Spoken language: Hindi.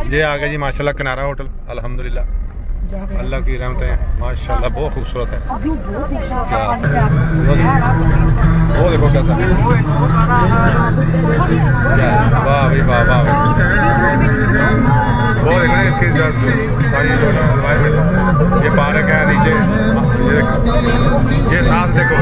ये आ गया जी माशाल्लाह किनारा होटल, अल्हम्दुलिल्लाह अल्लाह की रहमतें हैं माशाल्लाह, बहुत खूबसूरत है। क्या वो देखो कैसा, वाह भाई वाह वाह। वो देखो इसकी सारी ये पार्क है नीचे, ये देखो ये साथ देखो